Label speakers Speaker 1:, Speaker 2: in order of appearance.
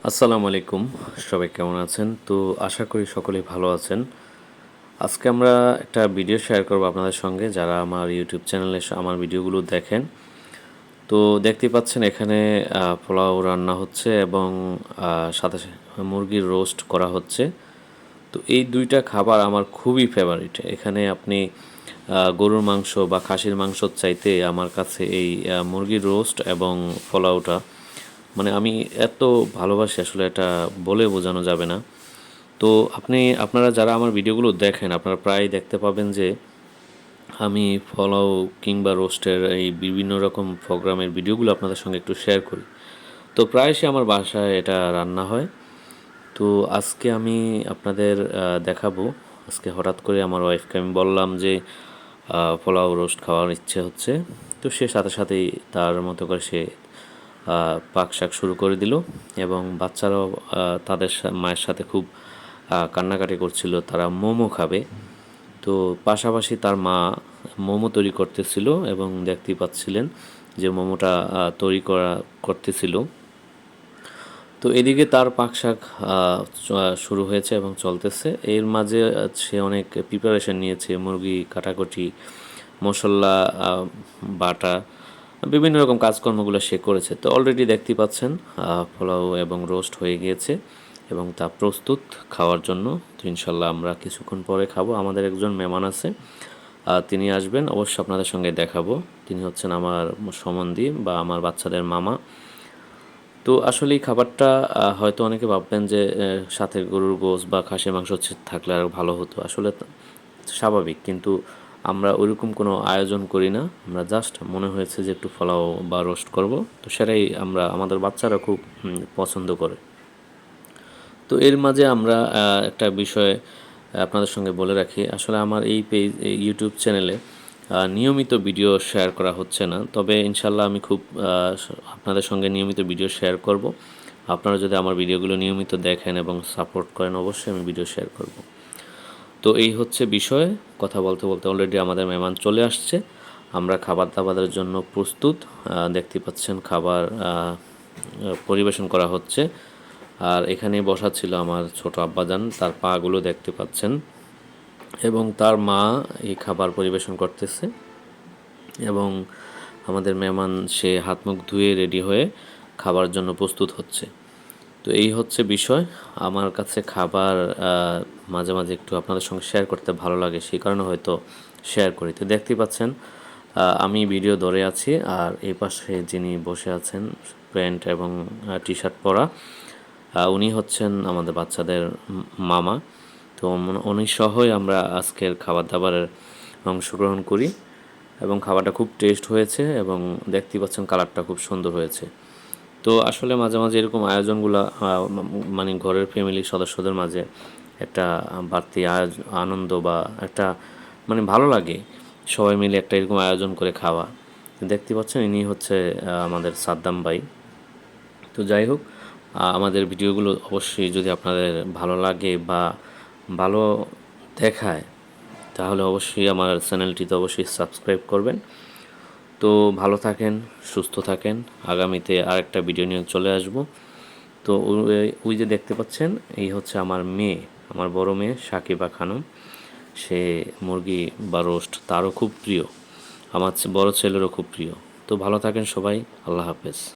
Speaker 1: আসসালামু আলাইকুম। সবাই কেমন আছেন? তো আশা করি সকলেই ভালো আছেন। আজকে আমরা একটা ভিডিও শেয়ার করব আপনাদের সঙ্গে, যারা আমার ইউটিউব চ্যানেলে আমার ভিডিওগুলো দেখেন। তো দেখতেই পাচ্ছেন এখানে পোলাও রান্না হচ্ছে এবং সাথে মুরগির রোস্ট করা হচ্ছে। তো এই ২ টা খাবার আমার খুবই ফেভারিট। এখানে আপনি গরুর মাংস বা খাসির মাংসর চাইতে আমার কাছে এই মুরগির রোস্ট এবং পোলাওটা, মানে আমি এত ভালোবাসি, আসলে এটা বলে বোঝানো যাবে না। তো আপনারা যারা আমার ভিডিওগুলো দেখেন, আপনারা প্রায়ই দেখতে পাবেন যে আমি পোলাও কিংবা রোস্টের এই বিভিন্ন রকম প্রোগ্রামের ভিডিওগুলো আপনাদের সঙ্গে একটু শেয়ার করি। তো প্রায়শই আমার বাসায় এটা রান্না হয়। তো আজকে আমি আপনাদের দেখাবো। আজকে হঠাৎ করে আমার ওয়াইফকে আমি বললাম যে পোলাও রোস্ট খাওয়ার ইচ্ছে হচ্ছে। তো সে সাথে সাথেই তার মতো করে সে পাক শাক শুরু করে দিল এবং বাচ্চারাও তাদের মায়ের সাথে খুব কান্নাকাটি করছিল, তারা মোমো খাবে। তো পাশাপাশি তার মা মোমো তৈরি করতেছিল এবং দেখতেই পাচ্ছিলেন যে মোমোটা করতেছিল। তো এদিকে তার পাকশাক শুরু হয়েছে এবং চলতেছে। এর মাঝে সে অনেক প্রিপারেশন নিয়েছে, মুরগি কাটাকুটি, মশলা বাটা, বিভিন্ন রকম কাজকর্মগুলো সে করেছে। তো অলরেডি দেখতেই পাচ্ছেন পোলাও এবং রোস্ট হয়ে গিয়েছে এবং তা প্রস্তুত খাওয়ার জন্য। তো ইনশাল্লাহ আমরা কিছুক্ষণ পরে খাবো। আমাদের একজন মেহমান আছে, তিনি আসবেন, অবশ্য আপনাদের সঙ্গে দেখাবো। তিনি হচ্ছেন আমার সম্বন্ধী বা আমার বাচ্চাদের মামা। তো আসলে এই খাবারটা হয়তো অনেকে ভাববেন যে সাথে গরুর গোশত বা খাসির মাংস থাকলে আরও ভালো হতো। আসলে স্বাভাবিক, কিন্তু আমরা ওইরকম কোনো আয়োজন করি না। আমরা জাস্ট মনে হয়েছে যে একটু পোলাও বা রোস্ট করব, তো সেটাই আমাদের বাচ্চারা খুব পছন্দ করে। তো এর মাঝে আমরা একটা বিষয় আপনাদের সঙ্গে বলে রাখি। আসলে আমার এই ইউটিউব চ্যানেলে নিয়মিত ভিডিও শেয়ার করা হচ্ছে না, তবে ইনশাল্লাহ আমি খুব আপনাদের সঙ্গে নিয়মিত ভিডিও শেয়ার করব। আপনারা যদি আমার ভিডিওগুলো নিয়মিত দেখেন এবং সাপোর্ট করেন, অবশ্যই আমি ভিডিও শেয়ার করব। তো এই হচ্ছে বিষয়। কথা বলতে বলতে অলরেডি আমাদের মেহমান চলে আসছে। আমরা খাবার দাবারের জন্য প্রস্তুত। দেখতে পাচ্ছেন খাবার পরিবেশন করা হচ্ছে। আর এখানে বসা ছিল আমার ছোট আব্বাজান, তার পাগুলো দেখতে পাচ্ছেন, এবং তার মা এই খাবার পরিবেশন করতেছে এবং আমাদের মেহমান সে হাত মুখ ধুয়ে রেডি হয়ে খাবার জন্য প্রস্তুত হচ্ছে। তো এই হচ্ছে বিষয়। আমার কাছে খাবার মাঝে মাঝে একটু আপনাদের সঙ্গে শেয়ার করতে ভালো লাগে, সেই কারণে হয়তো শেয়ার করি। তো দেখতেই পাচ্ছেন আমি ভিডিও ধরে আছি, আর এই পাশে যিনি বসে আছেন প্যান্ট এবং টি শার্ট পরা, উনি হচ্ছেন আমাদের বাচ্চাদের মামা। তো উনি সহই আমরা আজকের খাবার দাবারের অংশগ্রহণ করি এবং খাবারটা খুব টেস্ট হয়েছে এবং দেখতেই পাচ্ছেন কালারটা খুব সুন্দর হয়েছে। তো আসলে মাঝে মাঝে এরকম আয়োজনগুলো মানে ঘরের ফ্যামিলি সদস্যদের মাঝে একটা বাড়তি আনন্দ বা একটা মানে ভালো লাগে সবাই মিলে একটা এরকম আয়োজন করে খাওয়া। দেখতে পাচ্ছেন ইনি হচ্ছে আমাদের সাদ্দাম ভাই। তো যাই হোক, আমাদের ভিডিওগুলো অবশ্যই যদি আপনাদের ভালো লাগে বা ভালো দেখায়, তাহলে অবশ্যই আমার চ্যানেলটিতে অবশ্যই সাবস্ক্রাইব করবেন। তো ভালো থাকেন, সুস্থ থাকেন। আগামীতে আরেকটা ভিডিও নিয়ে চলে আসব। তো ওই যে দেখতে পাচ্ছেন, এই হচ্ছে আমার মেয়ে, আমার বড় মেয়ে সাকিবা খানম। সে মুরগি বা রোস্ট তারও খুব প্রিয়, আমার বড় ছেলেরও খুব প্রিয়। তো ভালো থাকেন সবাই, আল্লাহ হাফেজ।